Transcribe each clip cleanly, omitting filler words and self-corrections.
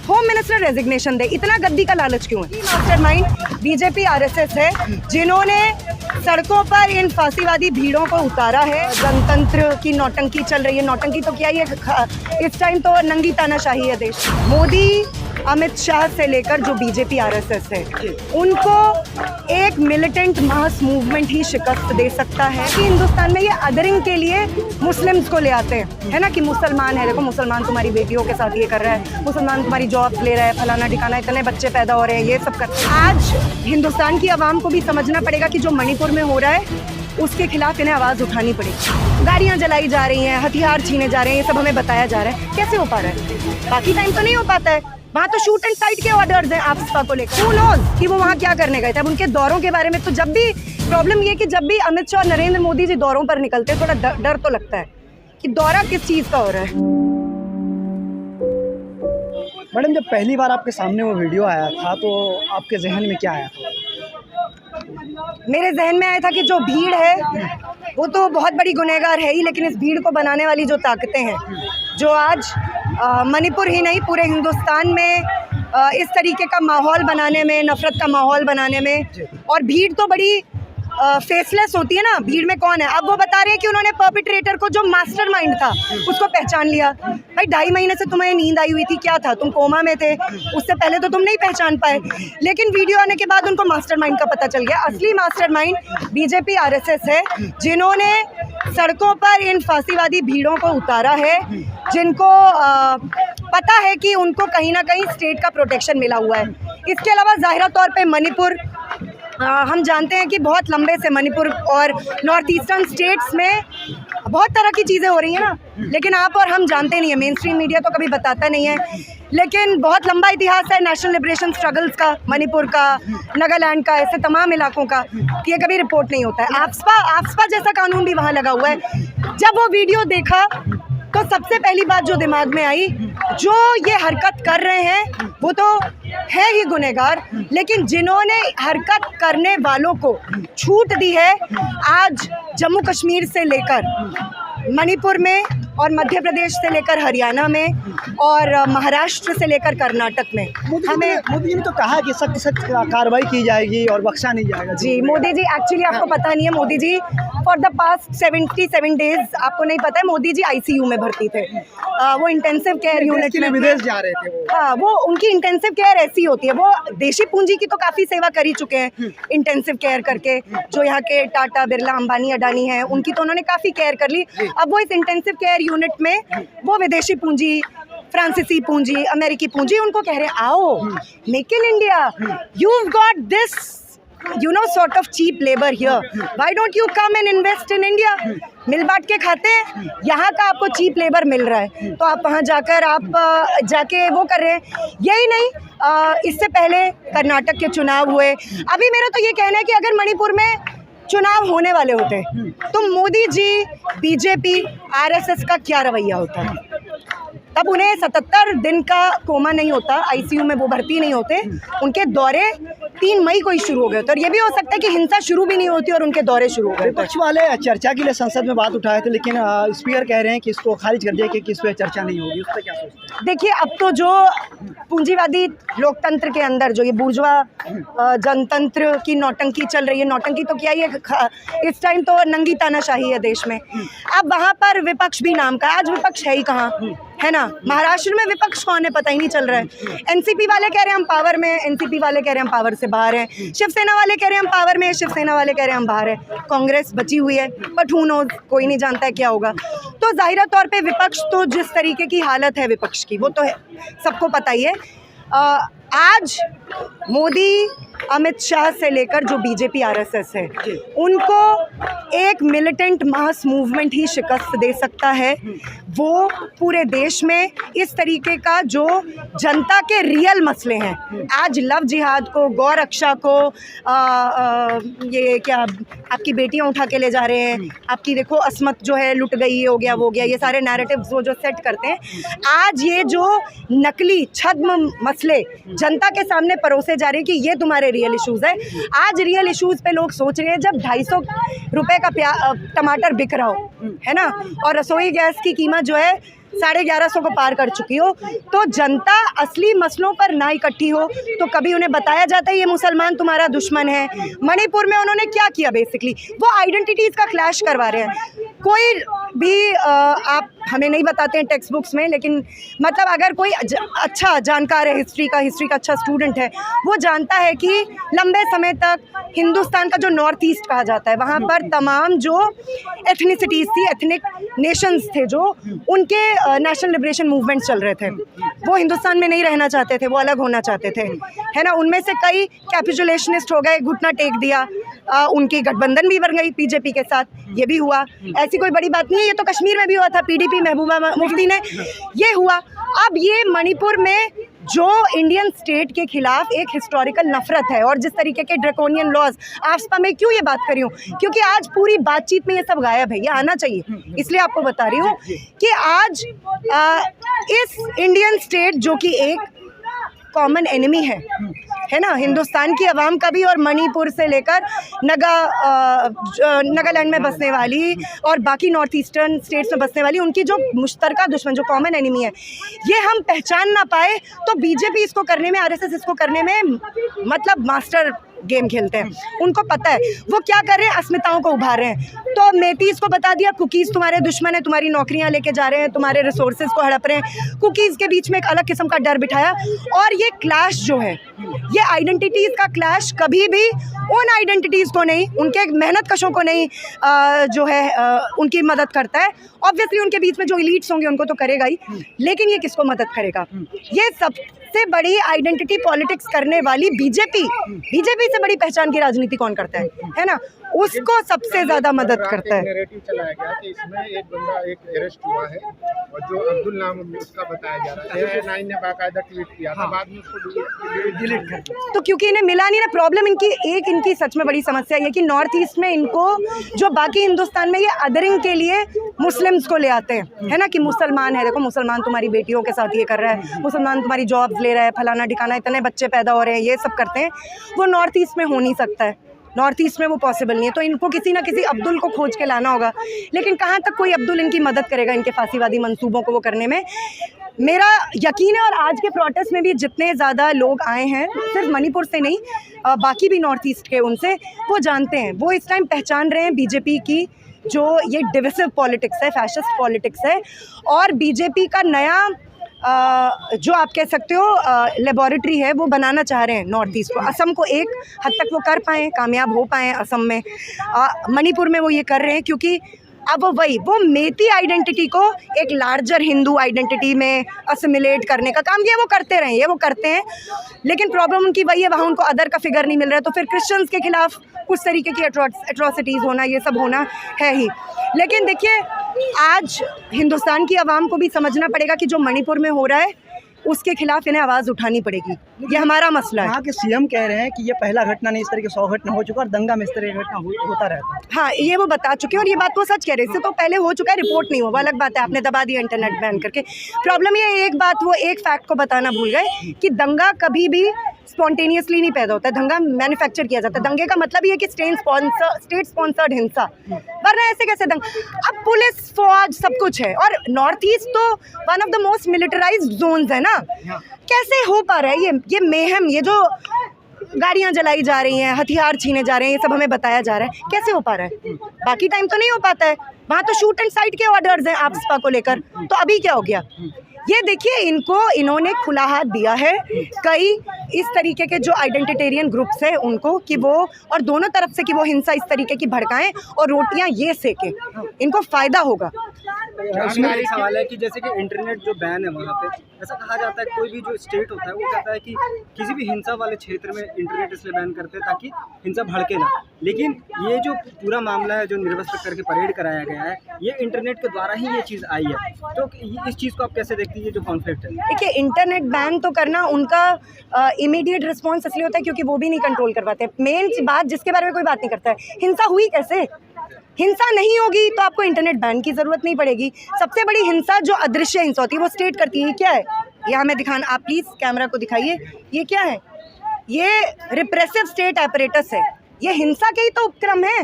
Home minister resignation दे। इतना गद्दी का लालच क्यों है? मास्टरमाइंड बीजेपी आरएसएस है जिन्होंने सड़कों पर इन फांसीवादी भीड़ों को उतारा है। जनतंत्र की नौटंकी चल रही है। नौटंकी तो क्या ही है, इस टाइम तो नंगी तानाशाही है देश। मोदी अमित शाह से लेकर जो बीजेपी आरएसएस है उनको एक मिलिटेंट मास मूवमेंट ही शिकस्त दे सकता है कि हिंदुस्तान में ये अदरिंग के लिए मुस्लिम्स को ले आते हैं, है ना, कि मुसलमान है, देखो मुसलमान तुम्हारी बेटियों के साथ ये कर रहा है, मुसलमान तुम्हारी जॉब ले रहा है, फलाना ठिकाना, इतने बच्चे पैदा हो रहे हैं, ये सब कर। आज हिंदुस्तान की आवाम को भी समझना पड़ेगा कि जो मणिपुर में हो रहा है उसके खिलाफ इन्हें आवाज़ उठानी पड़ेगी। गाड़ियाँ जलाई जा रही हैं, हथियार छीने जा रहे हैं, ये सब हमें बताया जा रहा है। कैसे हो पा रहा है? बाकी टाइम तो नहीं हो पाता है। वहाँ तो शूट एंड साइट के ऑर्डर्स हैं आपका को लेकर। Who knows कि वो वहाँ क्या करने गए थे। अब उनके दौरों के बारे में तो जब भी प्रॉब्लम ये कि जब भी अमित शाह और नरेंद्र मोदी जी दौरों पर निकलते हैं थोड़ा डर तो लगता है कि दौरा किस चीज़ का हो रहा है। मैडम, जब पहली बार आपके सामने वो वीडियो आया था तो आपके जहन में क्या आया था? मेरे जहन में आया था कि जो भीड़ है वो तो बहुत बड़ी गुनहगार है ही, लेकिन इस भीड़ को बनाने वाली जो ताकतें हैं जो आज मणिपुर ही नहीं पूरे हिंदुस्तान में इस तरीके का माहौल बनाने में, नफरत का माहौल बनाने में, और भीड़ तो बड़ी फेसलेस होती है ना। भीड़ में कौन है? अब वो बता रहे हैं कि उन्होंने परपिट्रेटर को जो मास्टरमाइंड था उसको पहचान लिया। भाई 2.5 महीने से तुम्हें नींद आई हुई थी, क्या था, तुम कोमा में थे, उससे पहले तो तुम नहीं पहचान पाए, लेकिन वीडियो आने के बाद उनको मास्टरमाइंड का पता चल गया। असली मास्टरमाइंड बीजेपी आरएसएस है जिन्होंने सड़कों पर इन फांसीवादी भीड़ों को उतारा है, जिनको पता है कि उनको कहीं ना कहीं स्टेट का प्रोटेक्शन मिला हुआ है। इसके अलावा ज़ाहिरा तौर पे मणिपुर, हम जानते हैं कि बहुत लंबे से मणिपुर और नॉर्थ ईस्टर्न स्टेट्स में बहुत तरह की चीज़ें हो रही हैं ना, लेकिन आप और हम जानते नहीं है, मेन स्ट्रीम मीडिया तो कभी बताता नहीं है, लेकिन बहुत लंबा इतिहास है नेशनल लिबरेशन स्ट्रगल्स का, मणिपुर का, नागालैंड का, ऐसे तमाम इलाकों का, कि ये कभी रिपोर्ट नहीं होता है। आफ्सपा जैसा कानून भी वहाँ लगा हुआ है। जब वो वीडियो देखा तो सबसे पहली बात जो दिमाग में आई, जो ये हरकत कर रहे हैं वो तो है ही गुनहगार, लेकिन जिन्होंने हरकत करने वालों को छूट दी है, आज जम्मू कश्मीर से लेकर मणिपुर में और मध्य प्रदेश से लेकर हरियाणा में और महाराष्ट्र से लेकर कर्नाटक में, हमें मोदी जी ने तो कहा कि सख्त कार्रवाई की जाएगी और बख्शा नहीं जाएगा। जी, मोदी जी एक्चुअली आपको पता नहीं है, Modi ji for the past 77 days, आपको नहीं पता है, मोदी जी आईसीयू में भर्ती थे। वो इंटेंसिव केयर यूनिट में विदेश जा रहे थे वो। हाँ, वो उनकी इंटेंसिव केयर ऐसी होती है। वो देशी पूंजी की तो काफ़ी सेवा कर ही चुके हैं इंटेंसिव केयर करके। जो यहाँ के टाटा, बिरला, अंबानी, अडानी हैं, उनकी तो उन्होंने काफ़ी केयर कर ली। अब वो इस इंटेंसिव केयर यूनिट में वो विदेशी पूंजी, फ्रांसीसी पूंजी, अमेरिकी पूंजी, उनको कह रहे हैं आओ, make in India, you've got this sort of cheap labor here, why don't you come and invest in India? मिल बांट के खाते हैं, यहाँ का आपको चीप लेबर मिल रहा है तो आप वहाँ जाकर आप जाके वो कर रहे हैं। यही नहीं, इससे पहले कर्नाटक के चुनाव हुए। अभी मेरा तो ये कहना है कि अगर मणिपुर में चुनाव होने वाले होते तो मोदी जी, बीजेपी, आरएसएस का क्या रवैया होता है? तब उन्हें 77 दिन का कोमा नहीं होता, आईसीयू में वो भर्ती नहीं होते, उनके दौरे 3 मई को ही शुरू हो गए थे। और ये भी हो सकता है कि हिंसा शुरू भी नहीं होती और उनके दौरे शुरू हो गए। विपक्ष वाले चर्चा के लिए संसद में बात उठाए थे, लेकिन स्पीकर कह रहे हैं कि इसको खारिज कर दिया कि इस पर चर्चा नहीं होगी। उस पर क्या सोचते हैं? देखिए, अब तो जो पूंजीवादी लोकतंत्र के अंदर जो ये बुर्जुआ जनतंत्र की नौटंकी चल रही है, नौटंकी तो क्या ही है, इस टाइम तो नंगी तानाशाही है देश में। अब वहाँ पर विपक्ष भी नाम का, आज विपक्ष है ही कहाँ, है ना। महाराष्ट्र में विपक्ष कौन है पता ही नहीं चल रहा है। एनसीपी वाले कह रहे हैं हम पावर में, एनसीपी वाले कह रहे हैं हम पावर से बाहर हैं, शिवसेना वाले कह रहे हैं हम पावर में, शिवसेना वाले कह रहे हैं हम बाहर हैं, कांग्रेस बची हुई है, बट हू नोज़, कोई नहीं जानता है क्या होगा। तो जाहिरा तौर पे विपक्ष तो जिस तरीके की हालत है विपक्ष की, वो तो है, सबको पता ही है। आज मोदी अमित शाह से लेकर जो बीजेपी आरएसएस है उनको एक मिलिटेंट मास मूवमेंट ही शिकस्त दे सकता है। वो पूरे देश में इस तरीके का जो जनता के रियल मसले हैं, आज लव जिहाद को, गौ रक्षा को, ये क्या आपकी बेटियां उठा के ले जा रहे हैं, आपकी देखो असमत जो है लुट गई, ये हो गया वो हो गया, ये सारे नैरेटिव्स वो जो सेट करते हैं, आज ये जो नकली छद्म मसले जनता के सामने परोसे जा रहे हैं कि ये तुम्हारे रियल इश्यूज़ है। आज रियल इश्यूज़ पे लोग सोच रहे हैं, जब 250 रुपये का टमाटर बिक रहा हो, है ना, और रसोई गैस की कीमत जो है 1150 को पार कर चुकी हो, तो जनता असली मसलों पर ना इकट्ठी हो तो कभी उन्हें बताया जाता है ये मुसलमान तुम्हारा दुश्मन है। मणिपुर में उन्होंने क्या किया, बेसिकली वो आइडेंटिटीज़ का क्लैश करवा रहे हैं। कोई भी आप हमें नहीं बताते हैं टेक्स्ट बुक्स में, लेकिन मतलब अगर कोई अच्छा जानकार है हिस्ट्री का अच्छा स्टूडेंट है, वो जानता है कि लंबे समय तक हिंदुस्तान का जो नॉर्थ ईस्ट कहा जाता है, वहाँ पर तमाम जो एथनिसिटीज़ थी, एथनिक नेशंस थे, जो उनके नेशनल लिबरेशन मूवमेंट्स चल रहे थे, वो हिंदुस्तान में नहीं रहना चाहते थे, वो अलग होना चाहते थे, है ना। उनमें से कई कैपिचुलेशनिस्ट हो गए, घुटना टेक दिया, उनकी गठबंधन भी बन गई बीजेपी के साथ, ये भी हुआ। ऐसी कोई बड़ी बात नहीं है, ये तो कश्मीर में भी हुआ था, पीडीपी महबूबा मुफ्ती ने, ये हुआ। अब ये मणिपुर में जो इंडियन स्टेट के खिलाफ एक हिस्टोरिकल नफरत है, और जिस तरीके के ड्रैकोनियन लॉज, आफ्सपा में क्यों ये बात करी हूँ, क्योंकि आज पूरी बातचीत में ये सब गायब है, ये आना चाहिए, इसलिए आपको बता रही हूँ कि आज इस इंडियन स्टेट जो कि एक कॉमन एनिमी है ना, हिंदुस्तान की आवाम का भी, और मणिपुर से लेकर नागालैंड में बसने वाली और बाकी नॉर्थ ईस्टर्न स्टेट्स में बसने वाली, उनकी जो मुश्तरका दुश्मन, जो कॉमन एनिमी है, ये हम पहचान ना पाए तो बीजेपी इसको करने में, आरएसएस इसको करने में मतलब मास्टर गेम खेलते हैं। उनको पता है वो क्या कर रहे हैं, अस्मिताओं को उभार रहे हैं। तो मेटीज़ को बता दिया कुकीज़ तुम्हारे दुश्मन है, तुम्हारी नौकरियां लेके जा रहे हैं, तुम्हारे रिसोर्सेज को हड़प रहे हैं, कुकीज़ के बीच में एक अलग किस्म का डर बिठाया। और ये क्लैश जो है, ये आइडेंटिटीज़ का क्लैश कभी भी उन आइडेंटिटीज़ को नहीं, उनके मेहनत कशों को नहीं जो है उनकी मदद करता है। ऑब्वियसली उनके बीच में जो इलीट्स होंगे उनको तो करेगा ही, लेकिन ये किसको मदद करेगा? ये सबसे बड़ी आइडेंटिटी पॉलिटिक्स करने वाली बीजेपी से बड़ी पहचान की राजनीति कौन करता है ना, उसको सबसे ज़्यादा मदद करता है। नैरेटिव चलाया गया कि इसमें एक बंदा एक अरेस्ट हुआ है, और जो अब्दुल नाम उसका बताया जा रहा है, AI ने बाकायदा ट्वीट किया था, बाद में उसको डिलीट कर दिया। तो क्योंकि इन्हें मिला नहीं ना, प्रॉब्लम इनकी सच में बड़ी समस्या ये कि नॉर्थ ईस्ट में इनको, जो बाकी हिंदुस्तान में ये अदरिंग के लिए मुस्लिम्स को ले आते हैं, है ना, कि मुसलमान है, देखो मुसलमान तुम्हारी बेटियों के साथ ये कर रहा है, मुसलमान तुम्हारी जॉब्स ले रहा है, फलाना ठिकाना, इतने बच्चे पैदा हो रहे हैं, ये सब करते हैं। वो नॉर्थ ईस्ट में हो नहीं सकता है, नॉर्थ ईस्ट में वो पॉसिबल नहीं है। तो इनको किसी ना किसी अब्दुल को खोज के लाना होगा, लेकिन कहाँ तक कोई अब्दुल इनकी मदद करेगा इनके फांसीवादी मंसूबों को वो करने में, मेरा यकीन है। और आज के प्रोटेस्ट में भी जितने ज़्यादा लोग आए हैं, सिर्फ मणिपुर से नहीं, बाकी भी नॉर्थ ईस्ट के, उनसे वो जानते हैं, वो इस टाइम पहचान रहे हैं बीजेपी की जो ये डिविसिव पॉलिटिक्स है, फैशिस्ट पॉलिटिक्स है। और बीजेपी का नया जो आप कह सकते हो लेबॉरेटरी है, वो बनाना चाह रहे हैं नॉर्थ ईस्ट को। असम को एक हद तक वो कर पाएँ, कामयाब हो पाएँ असम में, मणिपुर में वो ये कर रहे हैं, क्योंकि अब वो मेती आइडेंटिटी को एक लार्जर हिंदू आइडेंटिटी में असिमिलेट करने का काम, ये वो करते रहे, ये वो करते हैं। लेकिन प्रॉब्लम उनकी वही है, वहाँ उनको अदर का फिगर नहीं मिल रहा है, तो फिर क्रिश्चियंस के खिलाफ कुछ तरीके की एट्रॉसिटीज़ होना, ये सब होना है ही। लेकिन देखिए, आज हिंदुस्तान की आवाम को भी समझना पड़ेगा कि जो मणिपुर में हो रहा है उसके खिलाफ इन्हें आवाज़ उठानी पड़ेगी, ये हमारा मसला है। वहाँ के सीएम कह रहे हैं कि ये पहला घटना नहीं, इस तरह के 100 घटना हो चुका, और दंगा में इस तरह की घटना होता रहता है। हाँ, ये वो बता चुके हैं, और ये बात वो सच कह रहे हैं। इससे तो पहले हो चुका है, रिपोर्ट नहीं हुआ, अलग बात है, आपने दबा दिया इंटरनेट बैन करके। प्रॉब्लम ये एक बात, वो एक फैक्ट को बताना भूल गए कि दंगा कभी भी स्पॉन्टेनियसली नहीं पैदा होता है, दंगा मैन्युफैक्चर किया जाता है। दंगे का मतलब ये है कि स्टेट स्पॉन्सर्ड हिंसा, वरना ऐसे कैसे दंगा। अब पुलिस, फौज, सब कुछ है, और नॉर्थ ईस्ट तो one of the most militarized zones है ना, कैसे हो पा रहा है ये मेहम, ये जो गाड़ियाँ जलाई जा रही हैं, हथियार छीने जा रहे हैं, ये सब हमें बताया जा रहा है, कैसे हो पा रहा है? बाकी टाइम तो नहीं हो पाता है, वहाँ तो शूट एंड साइट के ऑर्डर्स हैं आफ्सपा को लेकर, तो अभी क्या हो गया? ये देखिए, इन्होंने खुला हाथ दिया है कई इस तरीके के जो आइडेंटिटेरियन ग्रुप्स हैं उनको, कि वो, और दोनों तरफ से, कि वो हिंसा इस तरीके की भड़काएं और रोटियां ये सेकें, इनको फ़ायदा होगा। इसमें एक सवाल है कि जैसे कि इंटरनेट जो बैन है वहाँ पे, ऐसा कहा जाता है कोई भी जो स्टेट होता है वो कहता है कि किसी भी हिंसा वाले क्षेत्र में इंटरनेट इसलिए बैन करते हैं ताकि हिंसा भड़के ना। लेकिन ये जो पूरा मामला है जो निर्वस्त्र करके परेड कराया गया है, ये इंटरनेट के द्वारा ही ये चीज़ आई है, तो इस चीज़ को आप कैसे देखती है, जो कॉन्फ्लिक्ट है? देखिए, इंटरनेट बैन तो करना उनका इमीडिएट रिस्पॉन्स इसलिए होता है क्योंकि वो भी नहीं कंट्रोल करवाते। मेन बात जिसके बारे में कोई बात नहीं करता है, हिंसा हुई कैसे? हिंसा नहीं होगी तो आपको इंटरनेट बैन की ज़रूरत नहीं पड़ेगी। सबसे बड़ी हिंसा जो अदृश्य हिंसा होती है वो स्टेट करती है। क्या है ये हमें दिखाना, आप प्लीज़ कैमरा को दिखाइए, ये क्या है? ये रिप्रेसिव स्टेट एपरेटस है, ये हिंसा के ही तो उपक्रम है।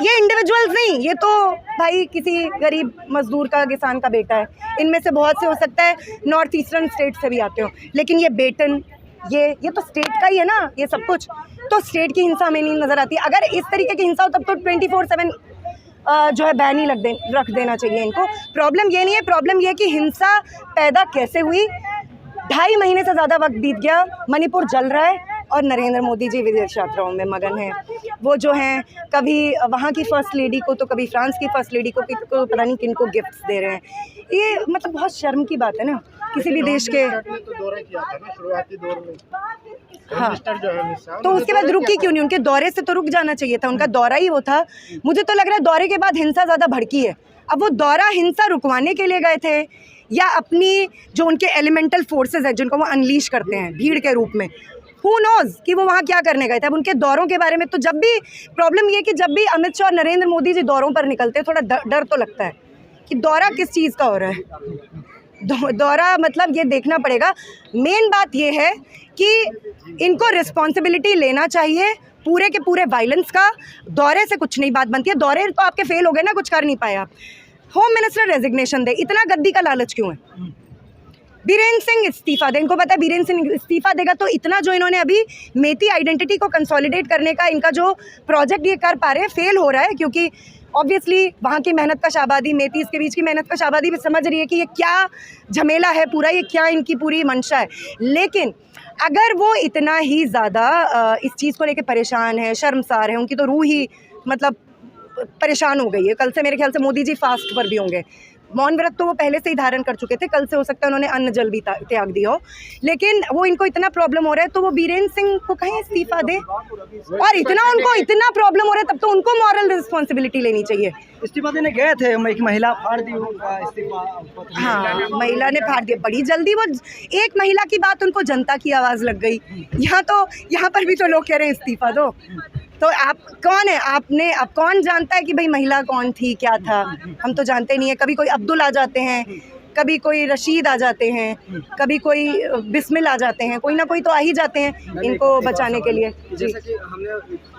ये इंडिविजुअल्स नहीं, ये तो भाई किसी गरीब मजदूर का, किसान का बेटा है। इनमें से बहुत से हो सकता है नॉर्थ ईस्टर्न स्टेट से भी आते हो, लेकिन ये बेटन ये तो स्टेट का ही है ना ये सब कुछ, तो स्टेट की हिंसा में नहीं नज़र आती। अगर इस तरीके की हिंसा हो तब तो 24/7 जो है बैन ही रख देना चाहिए इनको। प्रॉब्लम ये नहीं है, प्रॉब्लम ये है कि हिंसा पैदा कैसे हुई। 2.5 महीने से ज़्यादा वक्त बीत गया, मणिपुर जल रहा है और नरेंद्र मोदी जी विदेश यात्राओं में मगन हैं। वो जो हैं कभी वहाँ की फर्स्ट लेडी को तो कभी फ्रांस की फर्स्ट लेडी को पता नहीं किन को गिफ्ट्स दे रहे हैं। ये मतलब बहुत शर्म की बात है ना किसी भी देश के। तो दौरा किया था ना शुरुआती दौर में, हाँ, मिनिस्टर जो है अमित शाह, तो उसके बाद रुकी क्यों नहीं? उनके दौरे से तो रुक जाना चाहिए था, उनका दौरा ही वो था। मुझे तो लग रहा है दौरे के बाद हिंसा ज़्यादा भड़की है। अब वो दौरा हिंसा रुकवाने के लिए गए थे या अपनी जो उनके एलिमेंटल फोर्सेस हैं जिनको वो अनलीश करते हैं भीड़ के रूप में, हु नोज़ कि वो वहाँ क्या करने गए थे। अब उनके दौरों के बारे में तो जब भी प्रॉब्लम ये कि जब भी अमित शाह और नरेंद्र मोदी जी दौरों पर निकलते हैं थोड़ा डर तो लगता है कि दौरा किस चीज़ का हो रहा है। दौरा मतलब ये देखना पड़ेगा। मेन बात ये है कि इनको रिस्पॉन्सिबिलिटी लेना चाहिए पूरे के पूरे वायलेंस का। दौरे से कुछ नहीं बात बनती है, दौरे तो आपके फेल हो गए ना, कुछ कर नहीं पाए आप। होम मिनिस्टर रेजिग्नेशन दे, इतना गद्दी का लालच क्यों है? बीरेंद्र सिंह इस्तीफा दे, इनको पता है बीरेंद्र सिंह इस्तीफा देगा तो इतना जो इन्होंने अभी मेती आइडेंटिटी को कंसोलिडेट करने का इनका जो प्रोजेक्ट ये कर पा रहे हैं फेल हो रहा है, क्योंकि ऑब्वियसली वहाँ की मेहनत का शाबादी, मेतीस के बीच की मेहनत का शाबादी भी समझ रही है कि ये क्या झमेला है पूरा, ये क्या इनकी पूरी मंशा है। लेकिन अगर वो इतना ही ज़्यादा इस चीज़ को लेकर परेशान है, शर्मसार है, उनकी तो रूह ही मतलब परेशान हो गई है। कल से मेरे ख्याल से मोदी जी फास्ट पर भी होंगे। मौन व्रत तो वो पहले से ही धारण कर चुके थे, कल से हो सकता है उन्होंने अन्न जल भी त्याग दिया हो, लेकिन वो इनको इतना प्रॉब्लम हो रहा है तो वो बीरेंद्र सिंह को कहीं इस्तीफा दे। और इतना उनको इतना प्रॉब्लम हो रहा है तब तो उनको मॉरल रिस्पॉन्सिबिलिटी लेनी चाहिए। इस्तीफा देने गए थे, एक महिला फाड़ दी उनका इस्तीफा। हाँ, महिला ने फाड़ दिया बड़ी जल्दी। वो एक महिला की बात उनको जनता की आवाज़ लग गई। यहाँ पर भी तो लोग कह रहे हैं इस्तीफा दो। तो आप कौन है? अब कौन जानता है कि भाई महिला कौन थी, क्या था? हम तो जानते नहीं है। कभी कोई अब्दुल आ जाते हैं, कभी कोई रशीद आ जाते हैं, कभी कोई बिस्मिल आ जाते हैं, कोई ना कोई तो आ ही जाते हैं इनको बचाने के लिए। जैसा कि हमने